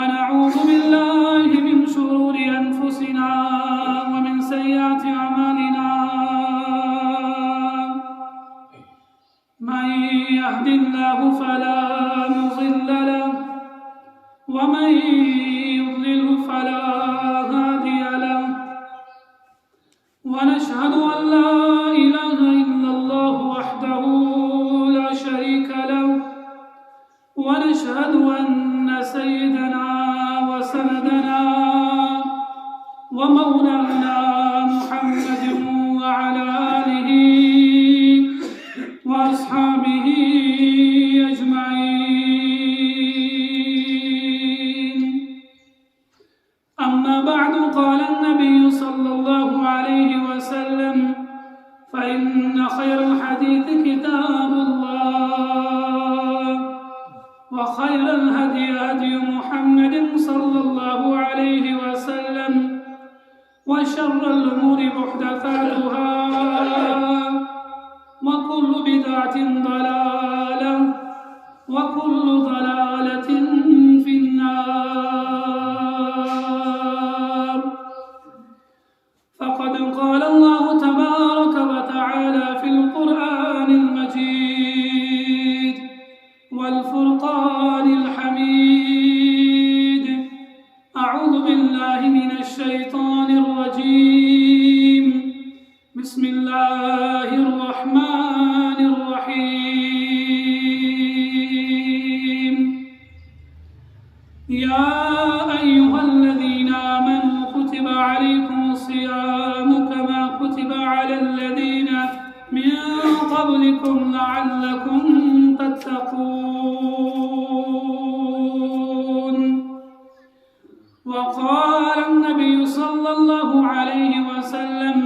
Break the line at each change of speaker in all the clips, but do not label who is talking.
ونعوذ بالله من شرور أنفسنا ومن سيئات أعمالنا من يهد الله فلا مضل له ومن يضلله فلا هادي له ونشهد أن لا إله إلا الله وحده لا شريك له ونشهد أن سيدنا وسندنا ومولانا محمد وعلى آله وأصحابه أجمعين. أما بعد، قال النبي صلى الله عليه وسلم: فإن خير الحديث كتاب الله وخير الهدي هدي محمد صلى الله عليه وسلم وشر الأمور محدثاتها وكل بدعة ضلالة وكل ضلالة في النار. فقد قال الله تبارك وتعالى في القرآن المجيد والفرقان الحميد: أعوذ بالله من الشيطان الرجيم، بسم الله الرحمن الرحيم. يا أيها الذين آمنوا كتب عليكم الصيام كما كتب على الذين من قبلكم لعلكم تتقون. وقال النبي صلى الله عليه وسلم: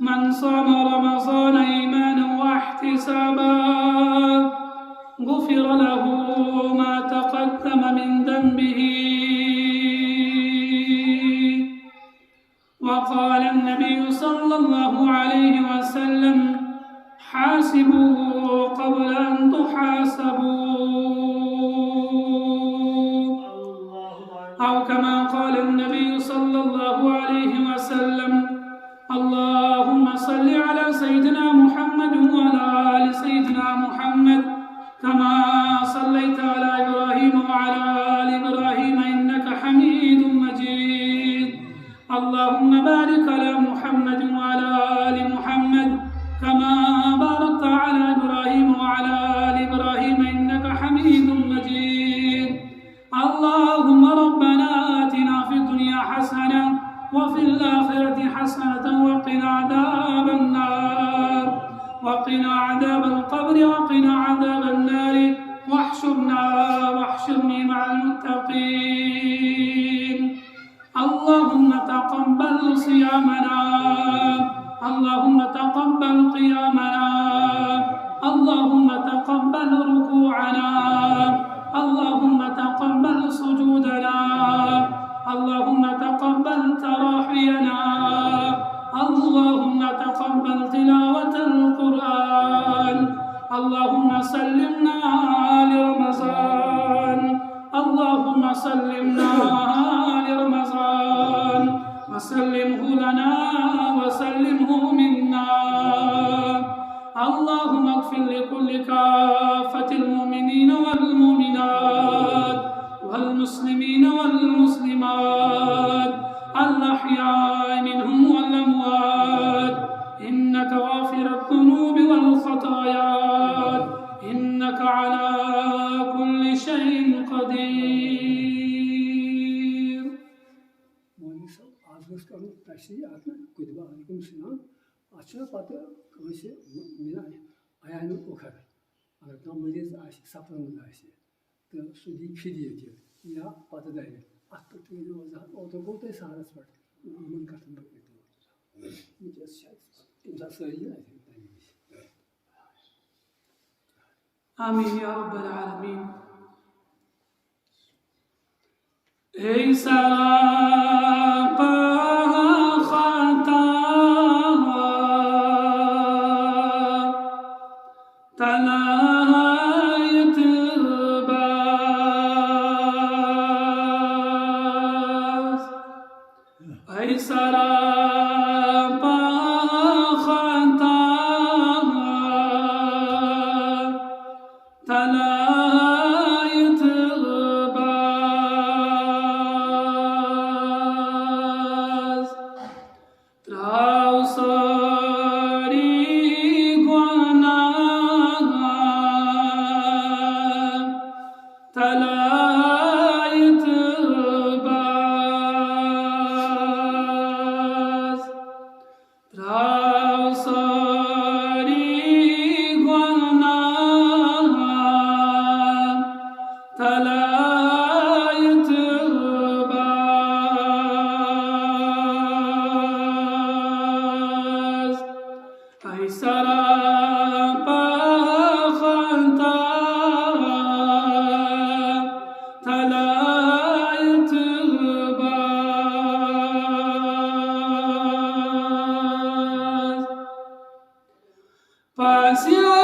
من صام رمضان إيمانا واحتسابا غفر له ما تقدم من ذنبه. وقال النبي صلى الله عليه وسلم: حاسبوا قبل أن تحاسبوا، أو كما قال النبي صلى الله عليه وسلم: اللهم صل على سيدنا محمد وعلى آل سيدنا محمد كما صليت على إبراهيم وعلى آل إبراهيم إنك حميد مجيد. اللهم بارك على محمد وعلى آل محمد كما باركت على إبراهيم وعلى آل إبراهيم إنك حميد مجيد. اللهم ربنا آتنا في الدنيا حسنة وفي الآخرة حسنة وقنا عذاب النار، وقنا عذاب القبر، وقنا عذاب النار، واحشرني مع المتقين. اللهم تقبل صيامنا، اللهم تقبل قيامنا، اللهم تقبل ركوعنا، اللهم تقبل سجودنا، اللهم تقبل تراحينا، اللهم تقبل تلاوة القرآن. اللهم سلمنا لرمضان، اللهم سلمنا لرمضان وسلمه لنا وسلمه منا. اللهم اغفر لكل كافة المؤمنين والمؤمنات والمسلمين والمسلمات الأحياء منهم والأموات، إنك غافر الذنوب والخطايا، إنك على كل شيء قدير.
Açığa batı kılışı ayağını okar. Anlatılan mıcız aşı, saplanmış aşı. Su değil, kedi diyor. Ya batı da öyle. Attık diyor o zaman. O da koltuğu sağırız var. Onun katında bekliyor. Mıcız şahit. İmza söylüyor.
آمين يا رب العالمين. ey sarapa khata talayat ba قیصرا پاخانتا تلایت باز تراو ساری گوانا تلایت باز تراو ساری گوانا تلایت باز قیصرا پاخانتا تلایت باز پاسیا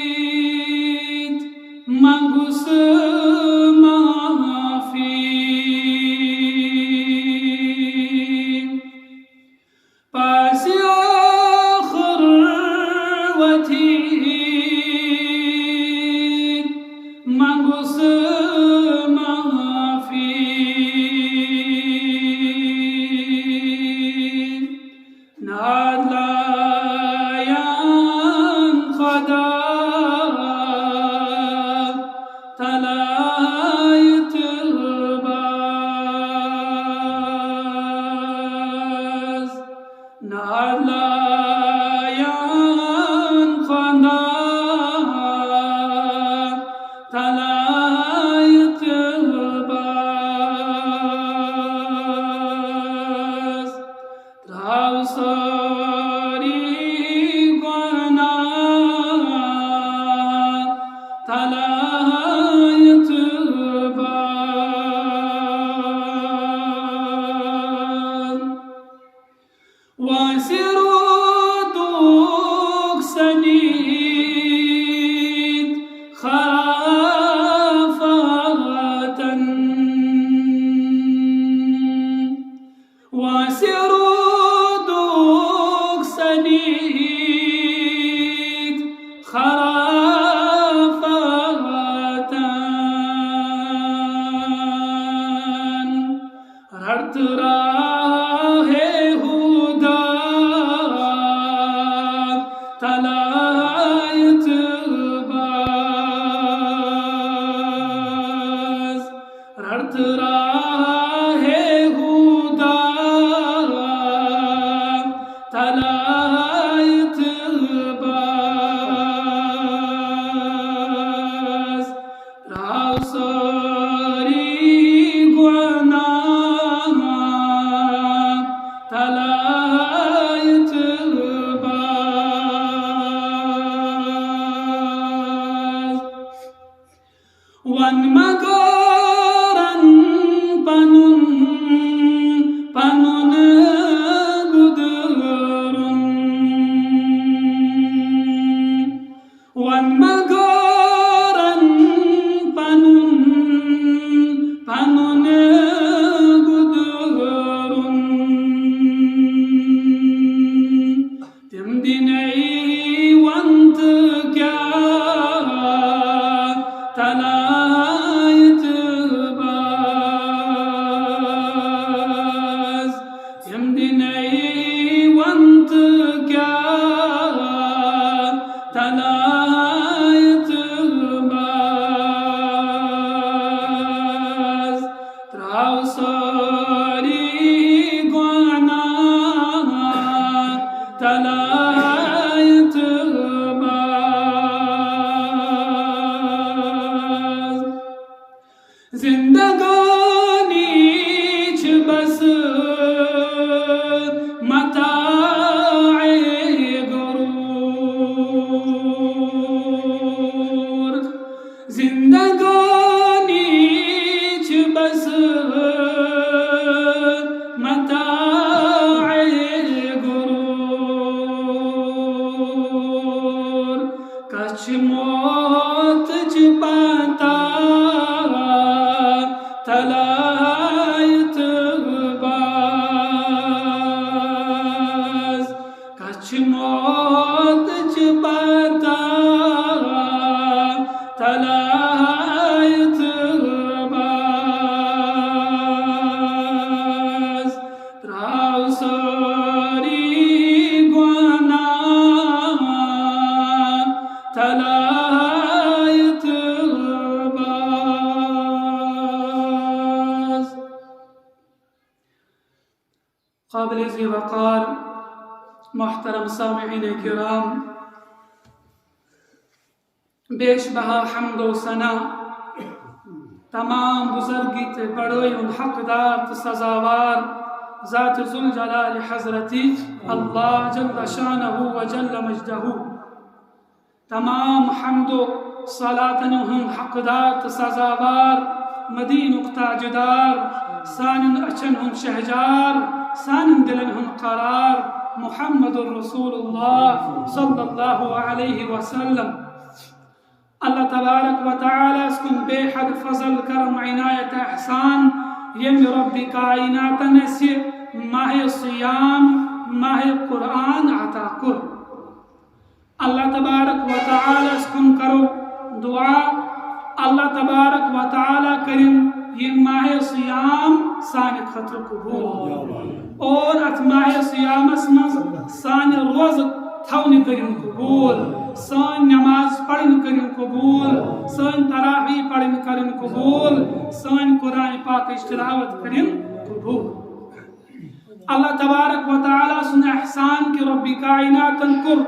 خروتیت منگوس مافی پاسیا خروتیت منگوس مافی نادلاyan خدا تلایت باز نادلاyan خدا تلایت باز تراو ساری گوانا تلایت باز واسرو دوک سنید خرافاتا واسرو دوک سنید خرافاتا رت راہ ہدا تلایت باز رت راہ ہدا تلایت باز راو ساری گوانا تلایت باز ون مگارن پنون گدرون ون مگارن پنون گدرون تم دینی وانت کیا تلایت باز تم دینی وانت کیا تلایت باز تراو ساری گوانا تلایت باز زندگانی چھ بس متاع غرور زندگانی چھ بس متاع غرور کچھ موت چھ پتا تلایت باز تراو ساری گناہ تلایت باز. قابل ذی وقار محترم سامعین کرام، بیش بہا حمد و ثنا تمام بزرگی تے بڑوئی ان حقدار تے سزاوار ذات ذوالجلال حضرتی اللہ جل شانہ و جل مجدہ. تمام حمد و صلاتن ہم حقدار تے سزاوار مدین اقتاجدار سانن اچن ہم شہجار سانن دلن ہم قرار محمد الرسول اللہ صلی اللہ علیہ وسلم. اللہ تبارک و تعالی اسکن بے حد فضل کرم عنایت احسان یم رب کائنات نسی ماہ صیام ماہ قرآن عطا کر. اللہ تبارک و تعالی اسکن کرو دعا اللہ تبارک و تعالی کرن یہ ماہ صیام سان خطر قبول اور ات ماہ صیام اسمز سان روز تھونی کرن قبول سان نماز پڑھن کرن قبول سان تراویح پڑھن کرن قبول سان قرآن پاک تلاوت کرن قبول. اللہ تبارک و تعالی سن احسان کی رب کائنات کر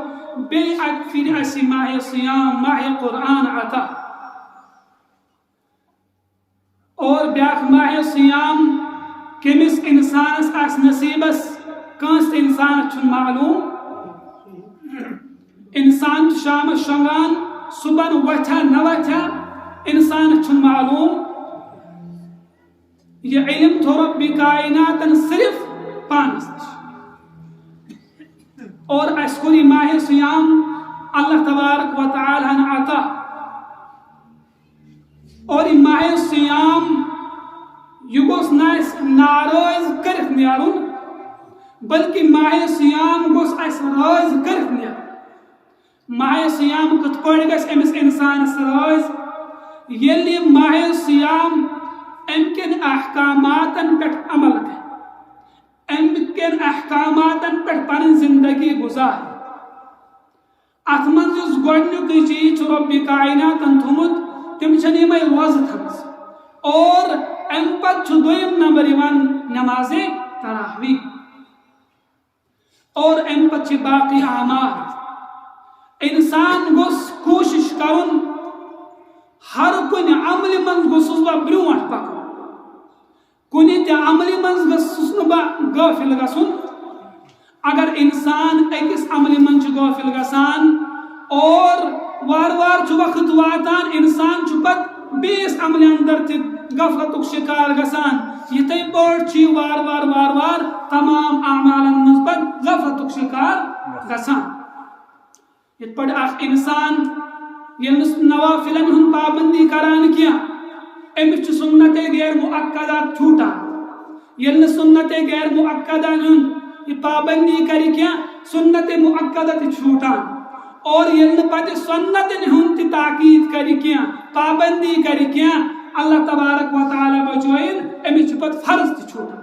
بے اکفر اسی ماہ صیام ماہ قرآن عطا اور بیاک ماہ صیام کمس انسانس اس نصیبس کانس انسان چھن معلوم. انسان شام شنگان صبح وتھا نہ وتھا انسان چھن معلوم. یہ علم تو رب کائنات صرف پانس اور اسکری ماہ صیام اللہ تبارک و تعالی عطا اور ماہ صیام یہ گوس ناراض کرت نیرون بلکہ ماہ صیام گوس اس راز کرت نیرون. ماہ صیام کت پڑ گس امس انسان راز یلی ماہ صیام امکن احکاماتن پٹ عمل کر امکن احکاماتن پٹ پن زندگی گزار. ات من اس گۄڈنیُک چیز رب کائناتن تھومت تم چھن یمے روزہ تھمژ اور ام پت چھ دویم نمبر یوان نماز تراویح اور ام پت چھ باقی اعمال. انسان گوس کوشش کرن ہر کن عمل من گوسس با برونٹ پکن کنی تہ عمل من گوسس با غافل گژھن. اگر انسان اکس عمل من چھ غافل گژھان اور وار وار چھ وقت واتان انسان چھ پت بیس عمل اندر تہ غفلتک شکار گژھان یتھے پٲٹھۍ چھ وار وار وار وار تمام اعمالن من پت غفلتک شکار گژھان. یت پٲٹھۍ اکھ انسان ییٚلہِ نوافلن ہُنٛد پابندی کران کینٛہہ أمِس چھُ سنت غیر مؤکدات چھوٹان. ییٚلہِ نہٕ سنت غیر مؤکدن ہُنٛد یہ پابندی کری کینٛہہ سنت مؤکدہ تہِ چھوٹان اور ییٚلہِ نہٕ پتہٕ سنتن ہُنٛد تہِ تاکید کری کینٛہہ پابندی کری کینٛہہ اللہ تبارک و تعالی بچٲیِن أمِس چھُ پتہٕ فرض تہِ چھوٹان.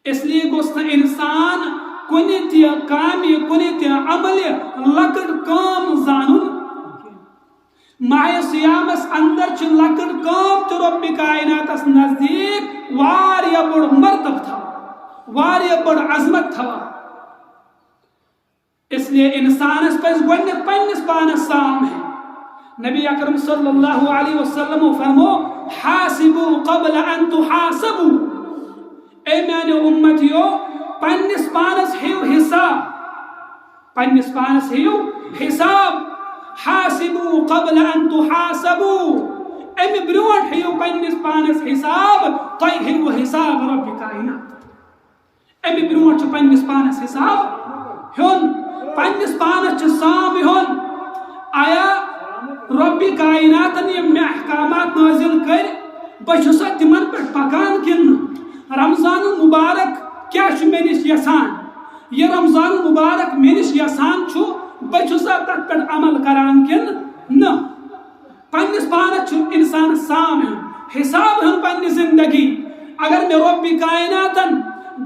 اس لیے گوٚژھ نہٕ انسان کُنہِ تہِ کامہِ کُنہِ تہِ عملہِ لۄکٕٹ کٲم زانُن. ماہ صیامس اندر چھ لۄکٕٹ کٲم تہِ رۄبِ کائناتس نزدیٖک واریاہ بوٚڑ مرتبہ تھاوان واریاہ بڑ عظمت تھوا. اس لیے انسانس پہ گۄڈنیٚتھ پننس پانس سام ہے. نبی اکرم صلی اللہ علیہ وسلم فرمو حاسبوا قبل ان تحاسبوا. اے میانہ امتیو پننس پانس ہیو حساب پننس پانس ہیو حساب. حاسبوا قبل ان تحاسبوا. امی برونٹ ہیو پننس پانس حساب تۄہہِ ہیو حساب رب کائنات. امی برونٹ چھ پننس پانس حساب ہیون پننس پانس چھ سام ہیون آیا رب کائناتن یم میں احکامات نازل کر بچھسا تمن پہ پکان کن. رمضان المبارک کیا چھ میں نش یسان یہ رمضان المبارک میں نش یسان چھ بچھسا تک پہ عمل کران کن نہ انسان سام حساب ہن پنہ زندگی اگر میں رب کائناتن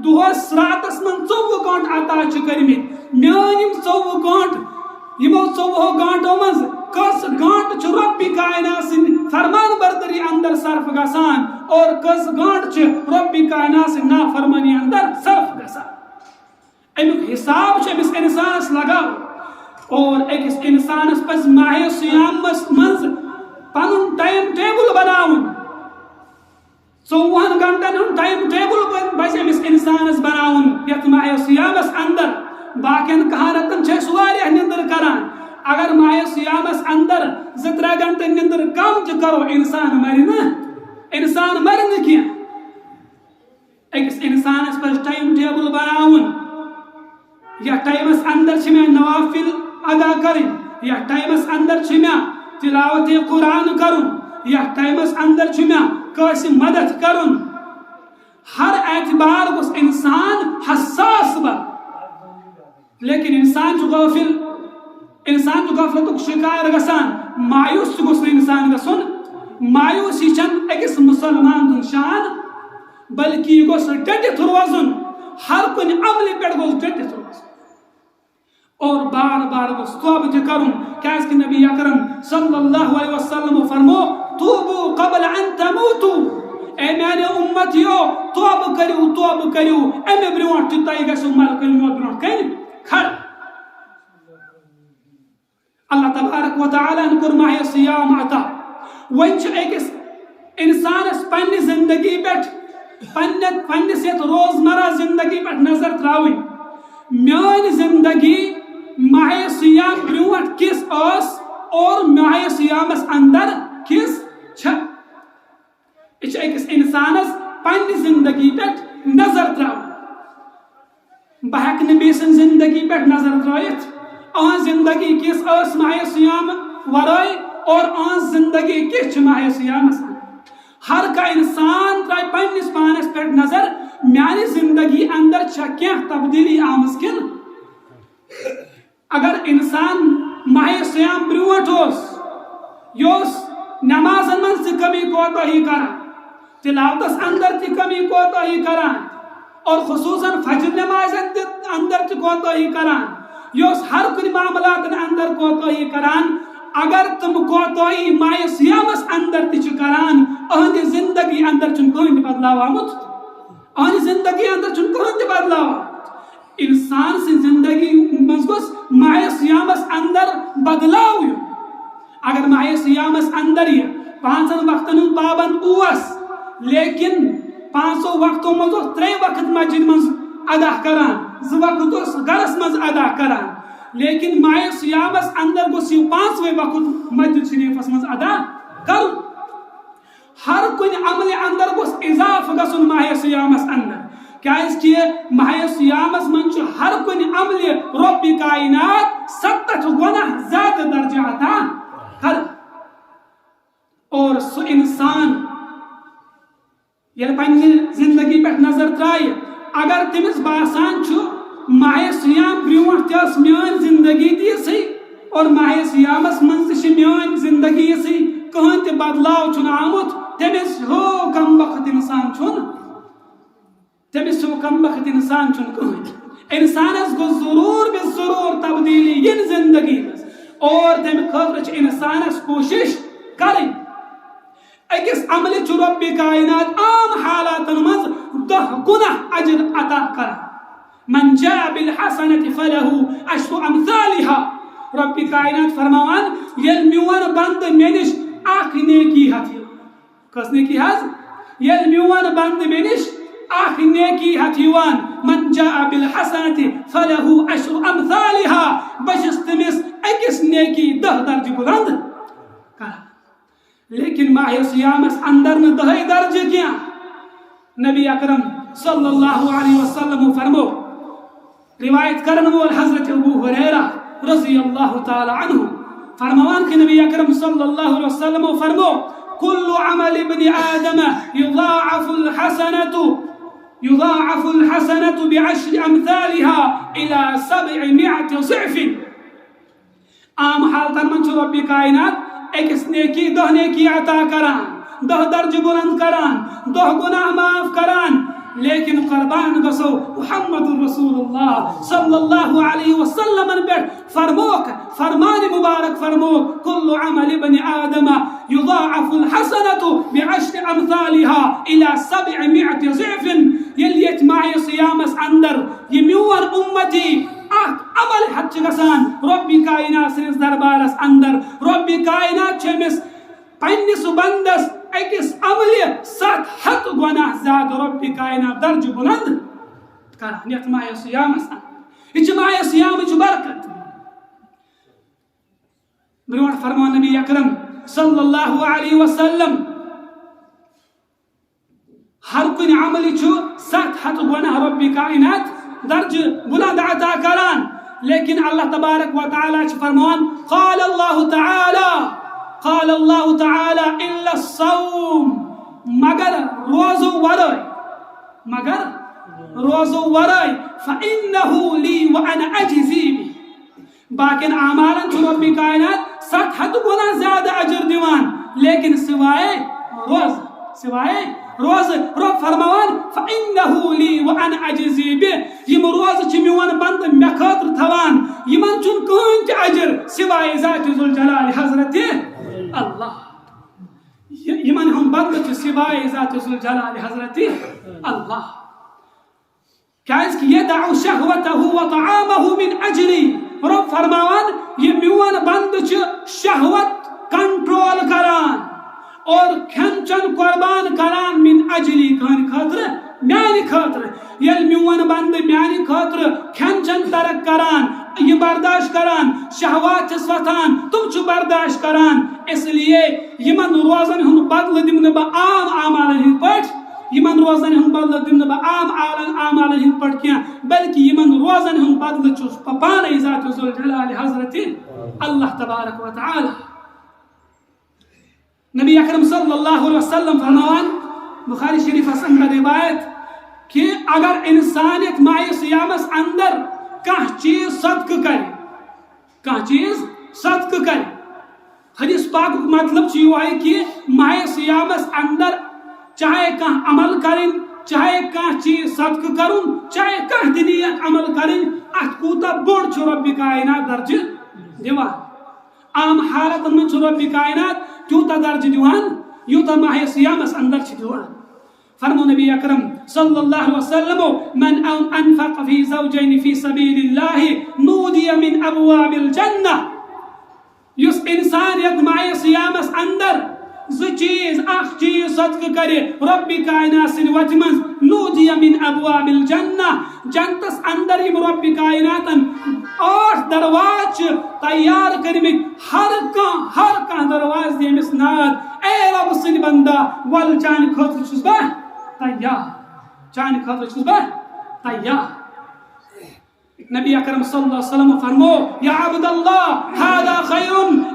دہس راتس من 24 گھنٹہ عطا کرمت میان 24 گھنٹہ یمو 24 گھنٹو مز کس گھنٹہ چھ رب کائنات سن فرمان برداری اندر صرف گسان اور کس گھنٹہ چھ رب کائنات سن نافرمانی اندر صرف گسان امیک حساب چھ امس انسانس لگاو اور اکس انسانس پز ماہ سیام مز پنن ٹائم ٹیبل بناون 24 گھنٹن ہن ٹائم ٹیبل پز امس انسانس بناون یت ماہ سیامس اندر باقین کہانتن چھ واریاہ نندر کران اگر ماہ سیامس اندر 2-3 گھنٹہ نندر کم چھ کرو انسان مرن کیا اکس انسانس پز ٹائم ٹیبل بناون یا ٹائمس اندر چھ میں نوافل ادا کریں یا ٹائمس اندر چھ میں تلاوت قرآن کرن یا ٹائمس اندر چھ میں کسی مدد کرن ہر اعتبار گوس انسان حساس با لیکن انسان چھ غافل انسان چھ غفلتک شکار گسان مایوس گوس انسان گسن مایوسی چھ اکس مسلمان ہن شان بلکہ یہ گوس ڈٹت روزن ہر کن عمل پہ گوس ڈٹت روزن اور بار بار گوس توبہ کرن کیاز کہ نبی اکرم صلی اللہ علیہ وسلم فرمو توبو قبل ان تموتو اے میانے امتیو توبہ کریو امی برونٹ تائی گسو ملک الموت برونٹ کن کھڑ اللہ تبارک و تعالی ان کر ماہ سیام عطا ونچ ایکس انسانس پنہ زندگی پہ پنس یت روزمرہ زندگی پہ نظر تراوی میان زندگی ماہ سیام برونٹ کس اس اور ماہ سیامس اندر کس چھ یہ ایکس انسانس پنہ زندگی پہ نظر تراو بہ ہیکہ نہ بیسن زندگی پہ نظر ترائیت آن زندگی کس اس ماہ سیام ورائے اور آن زندگی کس چھ ماہ سیامس ہر کا انسان ترائی پنس پانس پہ نظر میانی زندگی اندر چھا کیا تبدیلی آمس کن اگر انسان ماہ سیام بروٹ یوس نمازن من سے کمی کوتا ہی کران تلاوتس اندر تی کمی کوتا ہی کران اور خصوصاً فجر نماز اندر تی کوتا ہی کران یوس ہر کن معاملات اندر کوتا ہی کران اگر تم کوتا ہی ماہ سیامس اندر تی کران اہنی زندگی اندر چن کوئی بدلاو آمد اہنی زندگی اندر چن کوئی بدلاو انسان سے زندگی مزگوس ماہ سیامس اندر بدلاو اگر ماہ سیامس اندر یہ 5 وقتن پابند اوس لیکن 5 وقتوں مزو 3 وقت مسجد مز ادا کران 2 وقت گرس مز ادا کران لیکن ماہ سیامس اندر گوس 5 وقت مسجد شریفس مز ادا کر ہر کن عمل اندر گوس اضاف گسن ماہ سیامس اندر کیاز کہ ماہ سیامس من ہر کن عمل رب کائنات 67 گنا زیادہ درجہ عطا کر اور سو انسان یہ پنہ زندگی پہ نظر ترائے اگر تمس باسان ماہ سیام برونٹ تس میان زندگی تیسی اور ماہ سیامس من میان زندگی سی کہن تہ بدلاو چھ آمت تمس ہو کم وقت انسان تمس کم وقت انسان کہن انسانس گو ضرور بے ضرور تبدیلی ین زندگی اور تم خاطر انسانس کوشش کریں اکس عمل چھ رب کائنات عام حالات مز 10 گنا اجر عطا کر من جاء بالحسنة فله 10 امثالها رب کائنات فرمان یل میون بند منش اخ نیکی ہتھی کس نیکی ہز یل میون بند منش اخ نیکی ہتھیوان من جاء بالحسنة فله 10 امثالها بشس تمس اکس نیکی 10 درجہ بلند کر لیکن ماہ سیامس اندر میں 10 درجہ کیا نبی اکرم صلی اللہ علیہ وسلم فرمو روایت کرن وول حضرت ابو ہریرہ رضی اللہ تعالی عنہ فرمان کہ نبی اکرم صلی اللہ علیہ وسلم فرمو کل عمل ابن آدم يضاعف الحسنة ب10 امثالها الى 700 ضعف عام حالتن من رب کائنات اکس نیکی دہ نیکی عطا کران 10 درجہ بلند کران 10 گناہ معاف کران لیکن قربان گسو محمد رسول اللہ صلی اللہ علیہ وسلم پہ فرموک فرمان مبارک فرموک کل عمل ابن آدم یضاعف الحسنة بعشر امثالها الى 700 ضعف یلیت ماہ صیامس اندر یہ میون امتی عمل حج گسان ربی کائنات سنس دربارس اندر ربی کائنات چھمس پنس بندس اکس عمل 700 گناہ زیادہ ربی کائنات درج بلند کران یت ماہ صیامس اندر یہ ماہ صیام برکت برونٹ فرمان نبی اکرم صلی اللہ علیہ وسلم ہر کن عمل 700 گناہ ربی کائنات درج بلند عطا کران لیکن اللہ تبارک و تعالی فرمان قال اللہ تعالی الا الصوم مگر روزو ورائے فإنه لي وأنا أجزي به باقین اعمالن چھ رب کائنات 700 گنا زیادہ اجر دیوان لیکن سوائے روز رب فرمان فإنه لي وأنا أجزي به یم روز چھ میون بند مے خاطر تھوان یمن چھ کہن تہ اجر سوائے ذات ذوالجلال حضرت اللہ یمن ہم بند چھ سوائے ذات ذوالجلال حضرت اللہ کیاز کہ يدع شهوته وطعامه من اجلی رب فرمان یہ میون بند چھ شہوت کنٹرول کران اور کھن چن قربان کران من اجلی کھن خاطر میانی خاطر یل میون بند میانی خاطر کھن چن ترک کران یہ برداشت کران شہوات چس وتھان تم چھ برداشت کران اس لیے یمن روزن ہن بدل دمن با عام اعمالن ہن پٹ یمن روزن ہن بدل دمن با عام اعمالن ہن پٹ کیا بلکہ یمن روزن ہن بدل چھ پانے ذات ذوالجلال حضرت اللہ تبارک و تعالی نبی اکرم صلی اللہ علیہ وسلم فرمان بخاری شریف اندر روایت کہ اگر انسانیت ماہ صیامس اندر کانہ چیز صدقہ کرے حدیث پاک مطلب یہ کہ ماہ صیامس اندر چاہے کانہ عمل کریں چاہے کانہ چیز صدقہ کرن چاہے کانہ دینیت عمل کریں ات کوتا بوڑ چھ رب کائنات درج دیوان عام حالت من چھ رب کائنات تیوتا درج دیوان یوتا ماہ صیامس اندر چھ دیوان فرمو نبی اکرم صلی اللہ علیہ وسلم من انفق فی زوجین فی سبیل اللہ نودی من ابواب الجنہ یس انسانیت ماہ صیامس اندر اخ چیز صدقہ کرے رب کائنات سن وجہ من نودی من ابواب الجنہ جنتس اندر یم رب کائناتن 8 درواز تیار کرمت ہر کان درواز دیمس ناد اے رب سن بندہ ول چان خاطر چھس بہ تیار نبی اکرم صلی اللہ علیہ وسلم فرمو یا عبد اللہ هذا خیر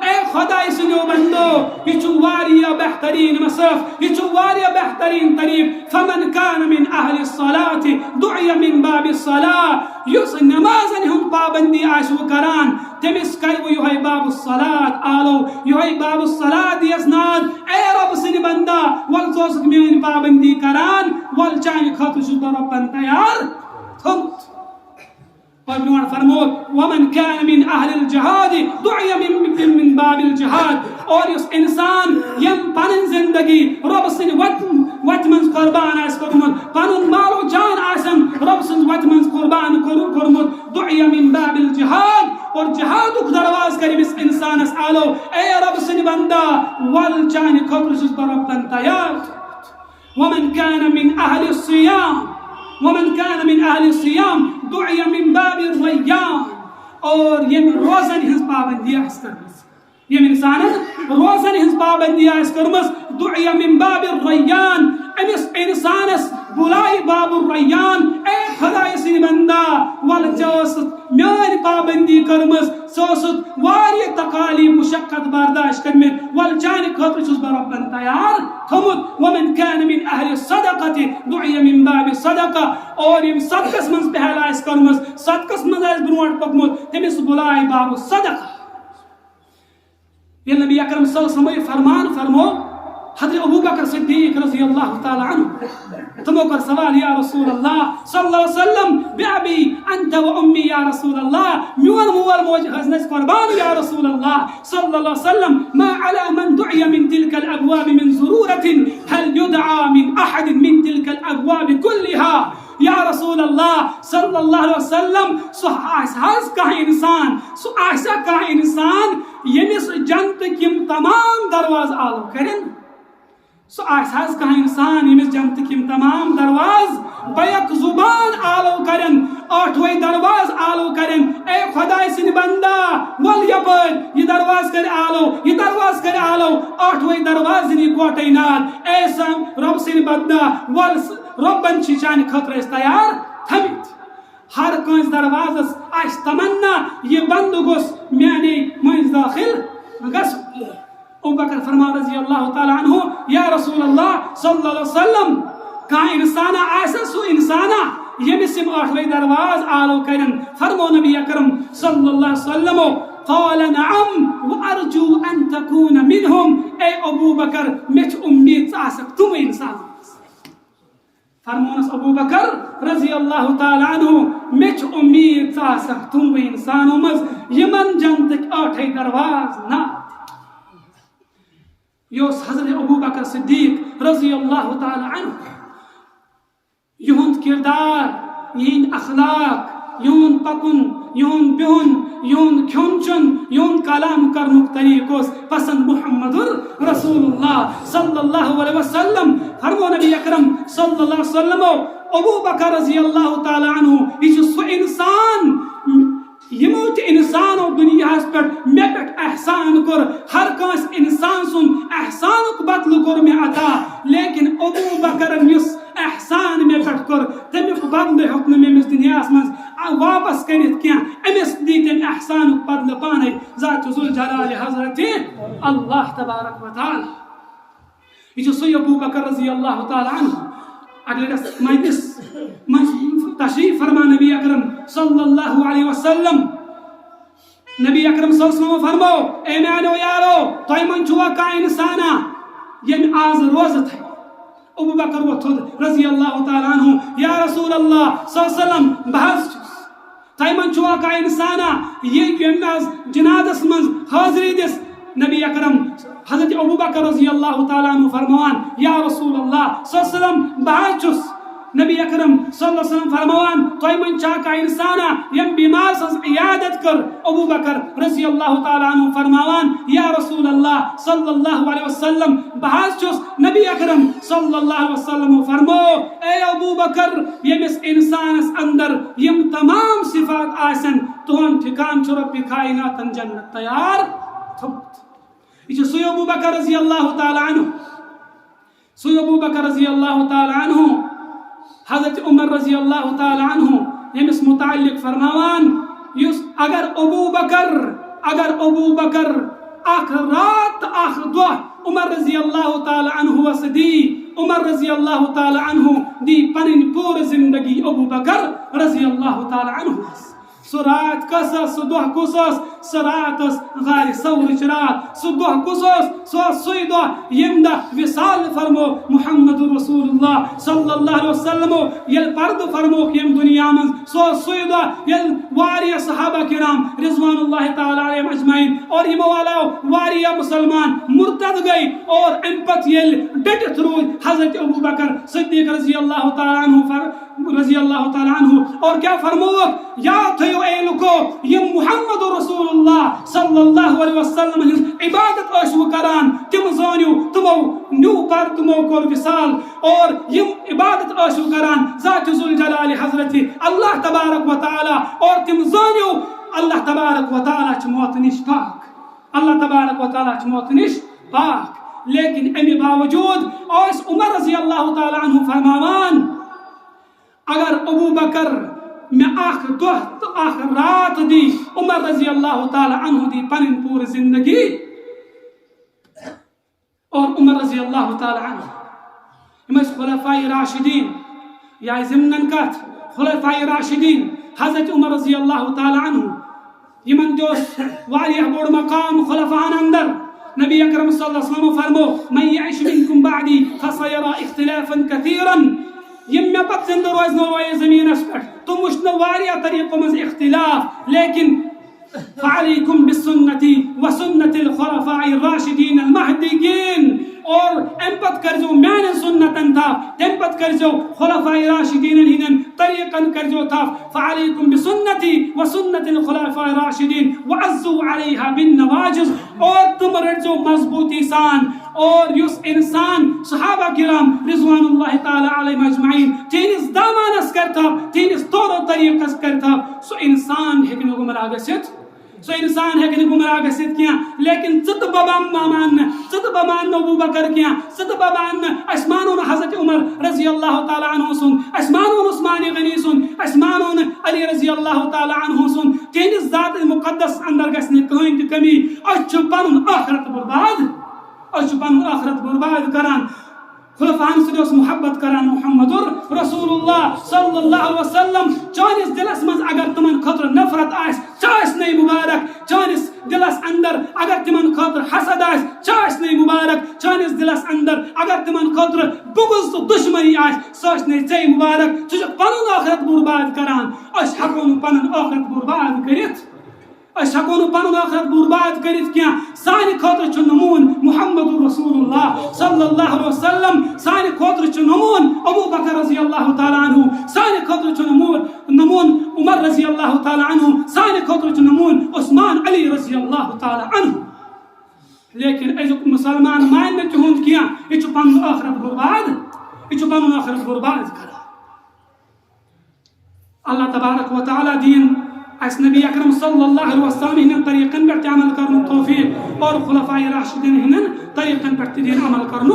اے خدای سنو بندو یہ چھو واریہ بہترین مصرف یہ چھو واریہ بہترین طریق فمن کان من اہل الصلاة دعی من باب الصلاة یس نمازن ہم پابندی آشو کران تمس کرو یہ باب الصلاة آلو یہ باب الصلاة دیسناد اے رب سن بندہ والزوسک میں پابندی کران والچانی خطر شد ربن تیار تھمت اور فرمود ومن كان من اهل الجهاد دعي من باب الجهاد اور اس انسان یم پن زندگی رب سن وت من قربان اس کرمت پن مال و جان آسن رب سن وت من قربان کرمت دعي من باب الجهاد اور جہاد کو درواز کریم اس انسان اس آلو اے رب سن بندہ ول چان خطر اس بربن تیار ومن كان من اهل الصيام دعي من باب الريان اور یہ روزن ہنس پابندی اس کرمس یہ انسان روزن ہنس پابندی اس کرمس دعي من باب الريان امس انسانس بلائی باب الریان اے خدای سن بندہ ول جوست میان پابندی کرمس سوست واری تقالی مشقت برداشت کرمت ول چان خطر چھس بربن تیار تھمت ومن كان من اہل الصدقة دعي من باب الصدقة اور یم صدقس من پہلا اس کرمس صدقس من اس برونٹ پکمت تمس بلائی باب الصدقة یہ نبی اکرم صلی اللہ علیہ وسلم فرمان فرمو حضرت ابو بکر صدیق رضی اللہ تعالی عنہ تمو کر سوال یا رسول اللہ صلی اللہ علیہ وسلم بأبی انت و امی یا رسول اللہ میون مول موج حضنس قربان یا رسول اللہ صلی اللہ علیہ وسلم ما على من دعی من تلك الابواب من ضرورت هل يدعى من احد من تلك الابواب كلها یا رسول اللہ صلی اللہ علیہ وسلم سو آساز کا انسان سو آسا کا انسان یمس جنت کم تمام دروازہ آلو کرن سو آساز کا انسان یمس جنت کم تمام دروازہ بیک زبان آلو کرن آٹھوئی دروازہ آلو کرن اے خدای سن بندہ ول یپر یہ دروازہ کر آلو یہ دروازہ کر آلو آٹھوئی دروازہ نی کوٹی نال اے سم رب سن بندہ ول ربن چیچان خطر اس تیار تھمت ہر کنس دروازس آس تمنا یہ بند گوس میانی منز داخل گس ابو بکر فرما رضی اللہ تعالی عنہ یا رسول اللہ صلی اللہ علیہ وسلم کہاں انسانا آسا سو انسانا یمسم آٹھوئی دروازہ آلو کرن فرمو نبی اکرم صلی اللہ علیہ وسلم قال نعم وارجو ان تكون منهم اے ابو بکر مچ امید آسک تم انسان فرمونس ابو بکر رضی اللہ تعالی عنہ مچ امید آسک تم انسانوں مز یمن جنتک آٹھوئی دروازہ نہ یوس حضرت ابو بکر صدیق رضی اللہ تعالی عنہ یہند کردار یہند اخلاق یہند پکن یہند بہن یہند کھون چن یہند کلام کرنک طریقوس پسند محمد رسول اللہ صلی اللہ علیہ وسلم فرمو نبی اکرم صلی اللہ علیہ وسلم ابو بکر رضی اللہ تعالی عنہ یہ سو انسان یموت انسانو دنیا پر میں پٹ احسان کر ہر کانس انسان سن احسان بدل کر میں عطا لیکن ابو بکر یس احسان میں پٹ کر تمیک بدل حکم میں مس دنیا مز واپس کرت کیا امس دیتن احسان بدل پانے ذات ذوالجلال حضرت اللہ تبارک و تعالی یہ سو ابو بکر رضی اللہ تعالی عنہ اگلے مجلس تشریف فرما نبی اکرم صلی اللہ علیہ وسلم نبی اکرم صلی اللہ علیہ وسلم فرمو اے میانو یارو توئی من چھوا کا انسانا یم آز روزت ہے ابو بکر وطھد رضی اللہ تعالیٰ عنہ یا رسول اللہ صلی اللہ علیہ وسلم بحث توئی من چھوا کا انسانا یہ یم آز جنادس منز حاضری دس نبی اکرم حضرت ابو بکر رضی اللہ تعالیٰ عنہ فرموان یا رسول اللہ صلی اللہ علیہ وسلم بحث نبی اکرم صلی اللہ علیہ وسلم فرموان توئی من چاکا انسانا یم بیمار سز عیادت کر ابو بکر رضی اللہ تعالیٰ عنہ فرموان یا رسول اللہ صلی اللہ علیہ وسلم بحث چس نبی اکرم صلی اللہ علیہ وسلم فرمو اے ابو بکر یم اس انسان اس اندر یم تمام صفات آسن تون ٹھکان چو رب کائناتن جنت تیار تھوت یہ سوی ابو بکر رضی اللہ تعالیٰ عنہ سوی ابو بکر رضی اللہ تعالیٰ عنہ حضرت عمر رضی اللہ تعالی عنہ یمس متعلق فرماوان یس اگر ابو بکر آخ رات آخ دو عمر رضی اللہ تعالی عنہ وسدی عمر رضی اللہ تعالی عنہ دی پنن پور زندگی ابو بکر رضی اللہ تعالی عنہ سرات قصص سدوہ قصص سراتس غار سور چرات سدوہ قصص سویدہ یمدہ وصال فرمو محمد رسول اللہ صلی اللہ علیہ وسلم یل پرد فرمو یم دنیا من سویدہ یل واری صحابہ کرام رضوان اللہ تعالی علیہ اجمعین اور یہ والا واری مسلمان مرتد گئی اور امپت یل ڈٹ تھرو حضرت ابو بکر صدیق رضی اللہ تعالی عنہ اور کیا فرمو یاد تھیو اے لکو یہ محمد رسول اللہ صلی اللہ علیہ وسلم عبادت اشو کران تم زانیو تمو نیو پر تمو کور وصال اور یہ عبادت اشو کران ذات ذوالجلال حضرت اللہ تبارک و تعالی اور تم زانیو اللہ تبارک و تعالی چھ موت نش پاک اللہ تبارک و تعالی چھ موت نش پاک لیکن امی باوجود اور عمر رضی اللہ تعالی عنہ فرماوان اگر ابو بکر میں آخ دو تو آخ رات دی عمر رضی اللہ تعالی عنہ دی پنن پور زندگی اور عمر رضی اللہ تعالی عنہ امس خلفاء راشدین یا ضمنن کت خلفاء راشدین حضرت عمر رضی اللہ تعالی عنہ یمن دوس واریہ بوڑ مقام خلفاء اندر نبی اکرم صلی اللہ علیہ وسلم فرمو من یعش منکم بعدی فسیرا اختلافا کثیرا یم مے پت زندہ روز روئے زمینس پہ تم وچھنو واریاہ طریقوں مز اختلاف لیکن فعليكم بسنتي وسنة الخلفاء الراشدين المهديين اور امپت کرزو میان سنتن تھا تمپت کرزو خلفاء راشدین ہنن طریقن کرزو تھا فعليكم بسنتي وسنة الخلفاء الراشدين وعزوا عليها بالنواجذ اور تم رجو مضبوطی سان اور یس انسان صحابہ کرام رضوان اللہ تعالی علیہم اجمعین تینس دامانس کرتا تینس طور و طریقس کرتا سو انسان ہیکن گمراہ گژھِتھ سو انسان ہیکن گمراہ گژھِتھ کیا لیکن ژٕ ببام مان ژٕ بمان ابو بکر کیا ژٕ بمان اس مانون حضرت عمر رضی اللہ تعالی عنہ سن اس مانون عثمان غنی سن اس مانون علی رضی اللہ تعالی عنہ سن تینس ذات مقدس اندر گژھِ نہٕ کٕہٕنۍ تہِ کمی أسۍ چھِ پنُن آخرت برباد أسۍ چھِ پنُن آخرت برباد کران خلفاءن سۭتۍ اوس محبت کران محمد رسول اللہ صلی اللہ علیہ وسلم چانس دلس مز اگر تمن خاطر نفرت آس چاس نئی مبارک چانس دلس اندر اگر تمن خاطر حسد آس چاس نئی مبارک چانس دلس اندر اگر تمن خاطر بغض تو دشمنی آس ساس نئی ژے مبارک ژٕ چھُکھ پنُن آخرت برباد کران أسۍ ہٮ۪کو نہٕ پنُن آخرت برباد کٔرِتھ أسۍ ہٮ۪کو نہٕ پنُن آخرت برباد کٔرِتھ کینٛہہ سانہِ خٲطرٕ چھُ نموٗن محمد رسول اللہ صلی اللہ علیہ وسلم سانہِ خٲطرٕ چھُ نموٗن ابو بکر رضی اللہ تعالیٰ عنہ سانہِ خٲطرٕ چھُ نموٗن عمر رضی اللہ تعالیٰ عنہ سانہِ خٲطرٕ چھُ نموٗن عثمان علی رضی اللہ تعالیٰ عنہ لیکن أزیُک مسلمان مانہِ نہٕ تِہُنٛد کینٛہہ یہِ چھُ پنُن آخرت برباد یہِ چھُ پنُن آخرت برباد کران اللہ تبارک و تعالیٰ دین اس نبی اکرم صلی اللہ علیہ وسلم ہنن طریقن پر عمل کرن توفیق اور خلفاء راشدین ہنن طریقن پر دین عمل کرن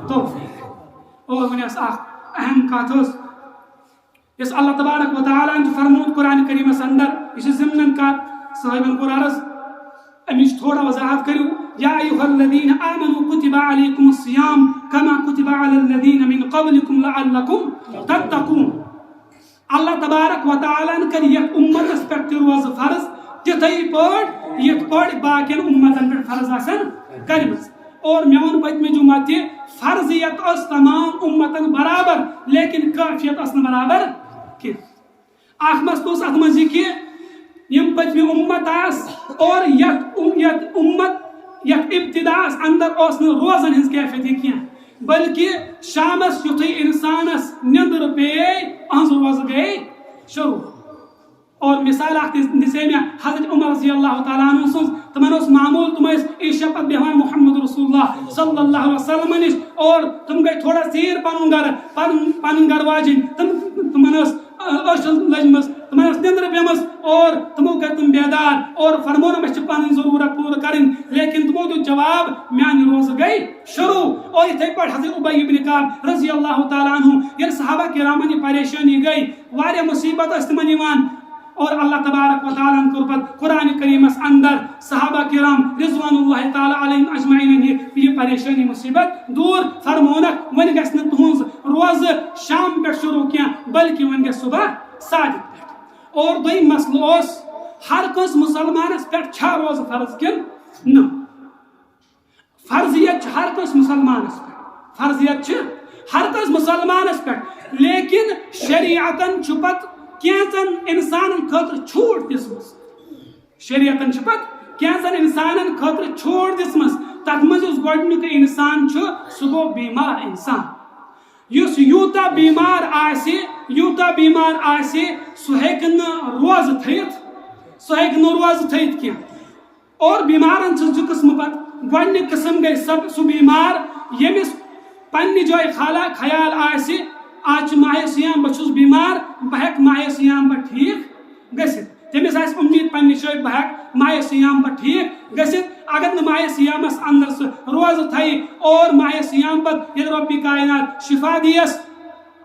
توفیق اور ونیس اہم کات یس اللہ تبارک و تعالیٰ ان فرمود قرآن کریم اندر یہ ضمن کات صاحبن کو عرض امش تھوڑا وضاحت کرو یا ایھا الذین آمنوا کتب علیکم الصیام کما کتب علی الذین من قبلکم لعلکم تتقون اللہ تبارک و تعالیٰ کر یک امتس پہ روز فرض تتھے پٲٹھۍ یتھ پٲٹھۍ باقین امتن پہ فرض آسن کرمژ اور میون پتمہِ جمعہ تہِ فرضیت ٲس تمام امتن برابر لیکن کافیت ٲس نہٕ برابر کینٛہہ اکھ مسلہٕ اوس اتھ منٛز یہِ کہِ یم پتمہِ امت آس اور یتھ امت یتھ ابتداس اندر اوس نہٕ روزن ہٕنٛز کیفیت یہِ کینٛہہ بلکہ شامس یُتھُے انسانس نیندر پیے اہنٛز روز گئی شروع اور مثال اکھ دِژے مےٚ حضرت عمر رضی اللہ تعالیٰ عنہ سٕنٛز تمن اوس معموٗل تم ٲسۍ عیشا پتہٕ بیٚہوان محمد رسول اللہ صلی اللہ علیہ وسلم نِش اور تم گٔے تھوڑا ژیٖر پنُن گرٕ واجِنۍ تمن ٲس ٲچھن لٔجمٕژ تمن ٲس نیندر پیمٕژ اور تمو گٔے تم بیدار اور فرموو مےٚ چھِ پنٕنۍ ضروٗرت پوٗرٕ کرٕنۍ لیکن تمو دیُت جواب میانہِ روزٕ گٔے شروع اور یِتھے پٲٹھۍ حضرت ابی ابن کعب رضی اللہ تعالیٰ عنہ ییٚلہِ صحابہ کرامن یہِ پریشٲنی گٔے واریاہ مصیبت ٲس تمن یِوان اور اللہ تبارک و تعالیٰ کوٚر پتہٕ قرآن کریٖمس اندر صحابہ کرام رضوان اللہ تعالیٰ علیہم اجمعین یہ پریشانی مصیبت دور فرمونک وۄنۍ گژھِ نہٕ تُہنٛز روزٕ شام پٮ۪ٹھ شروع کینٛہہ بلکہ وۄنۍ گژھِ صبح صادق پٮ۪ٹھ اور دوٚیِم مسلہٕ اوس ہر کٲنٛسہِ مُسلمانس پٮ۪ٹھ چھا روزٕ فرض کِنہٕ نہ فرضیت چھِ ہر کٲنٛسہِ مُسلمانس پٮ۪ٹھ فرضیت چھِ ہر کٲنٛسہِ مُسلمانس پٮ۪ٹھ لیکن شریعتن چھُ پتہٕ کینٛژن انسانن خٲطرٕ چھوٗٹ دِژمٕژ شریعتن چھِ پتہٕ کینٛژن انسانن خٲطرٕ چھوٗٹ دِژمٕژ تتھ منٛز یُس گۄڈنیُک انسان چھُ سُہ گوٚو بیمار انسان یُس یوٗتاہ بیمار آسہِ سُہ ہیٚکہِ نہٕ روزٕ تھٲیِتھ کینٛہہ اور بیمارن چھِ زٕ قٕسمہٕ پتہٕ گۄڈنیُک قٕسم گٔے سُہ بیمار ییٚمِس پننہِ جایہِ خیال آسہِ آج ماہ سیام بہٕ چھُس بیمار بہٕ ہٮ۪کہٕ ماہ سیام پتہٕ ٹھیٖک گٔژھِتھ تٔمِس آسہِ اُمید پننہِ جایہِ بہٕ ہٮ۪کہٕ ماہ سیام پتہٕ ٹھیٖک گٔژھِتھ اگر نہٕ ماہ سیامس اندر سُہ روزٕ تھایہِ اور ماہ سیام پتہٕ ییٚلہِ رۄبِ کاینات شفا دِیس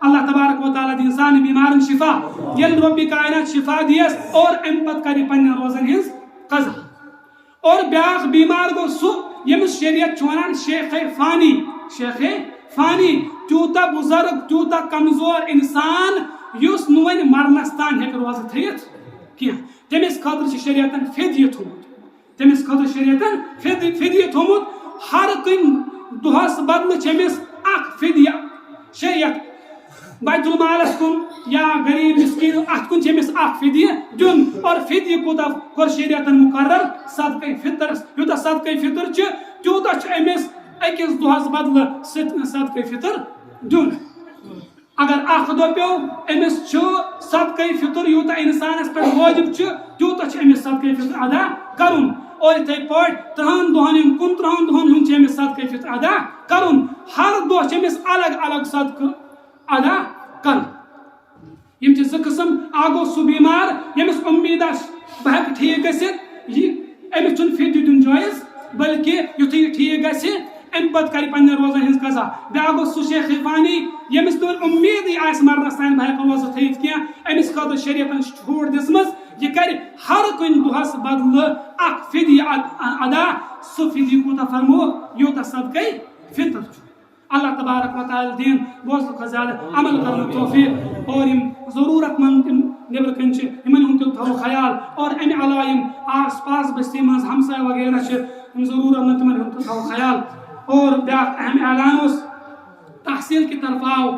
اللہ تبارک و تعالیٰ دِیہِ سانہِ بیمارن شفا ییٚلہِ رۄبِ کاینات شفا دِیس اور امہِ پتہٕ کرِ پننٮ۪ن روزن ہٕنٛز قضا اور بیٛاکھ بیمار گوٚو سُہ ییٚمِس شریعت چھُ ونان شیخے فانی تیوٗتاہ بُزرگ تیوٗتاہ کمزور انسان یُس نہٕ وۄنۍ مرنس تام ہیٚکہِ روزٕ تھٲیِتھ کینٛہہ تٔمِس خٲطرٕ چھُ شریعتن فدیہ تھوٚمُت ہر کن دہس بدل چمس اخ فدیہ شریعت بیت المالس کن یا غریب مسکین ات کن چمس اخ فدیہ دن اور فدیہ کوتا کور شریعتن مقرر صدقہ فطر یوتا صدقہ فطر تیوتا امس اکس دہس بدل صدقہ فطر دن اگر اخ دہ پیو امس صدقہ فطر یوتا انسانس پہ واجب تیوتا امس صدقہ فطر ادا کرن اور اتھے پہ 30 دہن 29 دہن ہند امس صدقہ فطر ادا کرن ہر دہ امس الگ الگ صدقہ ادا کر یم زٕ قسم اکھ گوٚو سُہ بیمار ییٚمِس اُمید آسہِ بہٕ ہٮ۪کہٕ ٹھیٖک گٔژھِتھ یہِ أمِس چھُنہٕ فدیہ دیُن جٲیز بلکہِ یُتھُے یہِ ٹھیٖک گژھِ امہِ پتہٕ کرِ پننہِ روزن ہٕنٛز قضا بیٛاکھ گوٚو سُہ شیخ عرفانی ییٚمِس نہٕ اُمیدٕے آسہِ مرنس تانۍ بہٕ ہٮ۪کہٕ روزٕ تھٲیِتھ کینٛہہ أمِس خٲطرٕ شریعتن چھوٹ دِژمٕژ یہِ کرِ ہر کُنہِ دۄہس بدلہٕ اکھ فدیہ ادا سُہ فدیہ کوٗتاہ فرمووُکھ یوٗتاہ صدقے فطر چھُ اللہ تبارک و تعالیٰ دین بوزنہٕ کھۄتہٕ زیادٕ عمل کرنُک توفیق اور یم ضروٗرت منٛد یِم نیٚبرٕ کَنۍ چھِ یِمن ہُنٛد تہِ تھاوو خیال اور امہِ علاوٕ یِم آس پاس بستی منٛز ہمساے وغیرہ چھِ یِم ضروٗرت منٛد تِمن ہُنٛد تہِ تھاوو خیال اور بیٛاکھ اہم اعلان اوس تحصیل کہِ طرفہٕ آو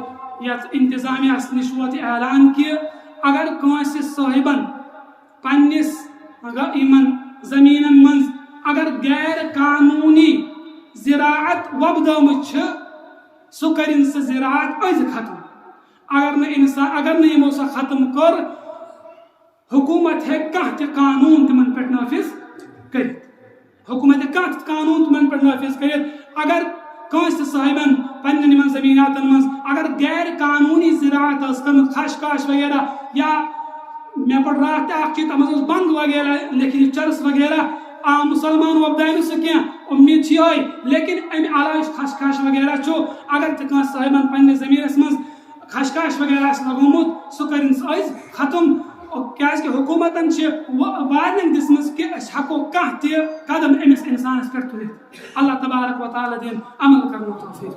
یتھ انتظامیہس نِش ووت یہِ اعلان کہِ اگر کٲنٛسہِ صٲحبن پننِس یِمن زٔمیٖنن منٛز اگر غیر قانوٗنی زراعت وۄبدٲومٕژ چھِ سُہ کرن سۄ زراعت أزۍ ختم اگر نہٕ یِمو سۄ ختم کٔر حکوٗمت ہیٚکہِ کانٛہہ تہِ قانوٗن تِمن پٮ۪ٹھ نٲفِظ کٔرِتھ حکوٗمت ہیٚکہِ کانٛہہ تہِ قانوٗن تِمن پٮ۪ٹھ نٲفِظ کٔرِتھ اگر کٲنٛسہِ صٲحبن پننٮ۪ن یِمن زٔمیٖناتن منٛز اگر غیر قانوٗنی زراعت ٲس کٔرمٕژ خشخاش وغیرہ یا مےٚ پوٚر راتھ تہِ اکھ چیٖز تتھ منٛز اوس بنٛد وغیرہ لیکھِتھ چرس وغیرہ عام مسلمان وۄبداے نہٕ سُہ کینٛہہ اُمید چھِ یِہوٚے لیکن امہِ علاوٕ یُس خشخاش وغیرہ چھُ اگر تہِ کٲنٛسہِ صٲحبن پننِس زٔمیٖنس منٛز خشخاش وغیرہ آسہِ لگومُت سُہ کٔرِن سُہ أزۍ ختم کیٛازِکہِ حکوٗمتن چھِ وارننگ دِژمٕژ کہِ أسۍ ہٮ۪کو کانٛہہ تہِ قدم أمِس اِنسانس پٮ۪ٹھ تُلِتھ اللہ تبارک و تعالیٰ دِن عمل کرنُک توفیق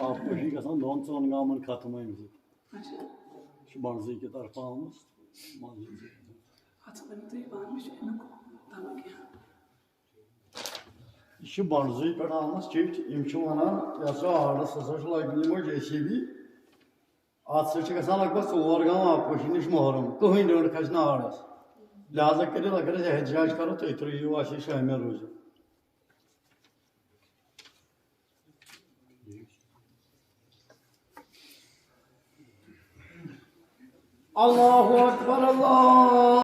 آبپٲشی گژھان 2-4 گامن ختم امہِ سۭتۍ بنٛڈزٕے کہِ طرفہٕ آمٕژ یہ چھِ بنٛڈزٕے پٮ۪ٹھ آمٕژ چِٹھۍ یِم چھِ ونان یہِ ہسا آرڈس ہسا چھُ لٲگۍ یِمو JCB اتھ سۭتۍ چھِ گژھان لگ بگ 4 گام آبپٲشی نِش محروم کٕہٕنۍ ڈٔنٛڈ کھسہِ نہٕ آرڈس لہٰذا کٔرِتھ اگر أسۍ احتجاج کرو تُہۍ ترٛٲیِو اَسہِ یہِ شٲمِل روٗزِتھ اللہ اکبر اللہ